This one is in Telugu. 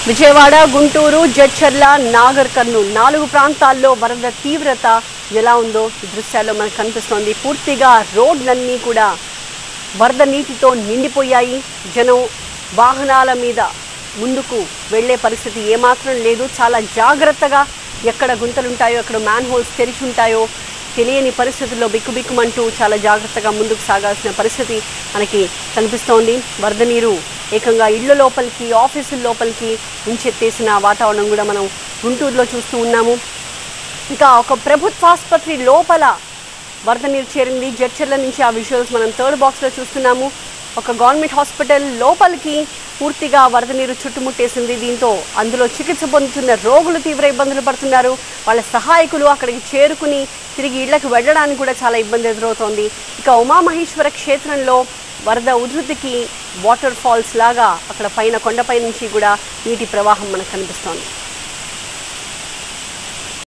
విజయవాడ, గుంటూరు, జడ్చర్ల, నాగర్ కర్నూల్ 4 ప్రాంతాల్లో వరద తీవ్రత ఎలా ఉందో ఈ దృశ్యాల్లో మనకు కనిపిస్తోంది. పూర్తిగా రోడ్లన్నీ కూడా వరద నీటితో నిండిపోయాయి. జనం వాహనాల మీద ముందుకు వెళ్లే పరిస్థితి ఏమాత్రం లేదు. చాలా జాగ్రత్తగా ఎక్కడ గుంతలుంటాయో, ఎక్కడ మ్యాన్ హోల్స్ తెరిచి ఉంటాయో తెలియని పరిస్థితుల్లో బిక్కుబిక్కుమంటూ చాలా జాగ్రత్తగా ముందుకు సాగాల్సిన పరిస్థితి మనకి కనిపిస్తోంది. వరద నీరు ఏకంగా ఇళ్ల లోపలికి, ఆఫీసుల లోపలికి ముంచెత్తేసిన వాతావరణం కూడా మనం గుంటూరులో చూస్తూ ఉన్నాము. ఇంకా ఒక ప్రభుత్వ ఆసుపత్రి లోపల వరద నీరు చేరింది. జడ్చర్ల నుంచి ఆ విజువల్స్ మనం థర్డ్ బాక్స్లో చూస్తున్నాము. ఒక గవర్నమెంట్ హాస్పిటల్ లోపలికి పూర్తిగా వరద నీరు చుట్టుముట్టేసింది. దీంతో అందులో చికిత్స పొందుతున్న రోగులు తీవ్ర ఇబ్బందులు పడుతున్నారు. వాళ్ళ సహాయకులు అక్కడికి చేరుకుని తిరిగి ఇళ్లకు వెళ్ళడానికి కూడా చాలా ఇబ్బంది ఎదురవుతోంది. ఇక ఉమామహేశ్వర క్షేత్రంలో వరద ఉధృతికి వాటర్ ఫాల్స్ లాగా అక్కడ పైన కొండపై నుంచి కూడా నీటి ప్రవాహం మనకు కనిపిస్తోంది.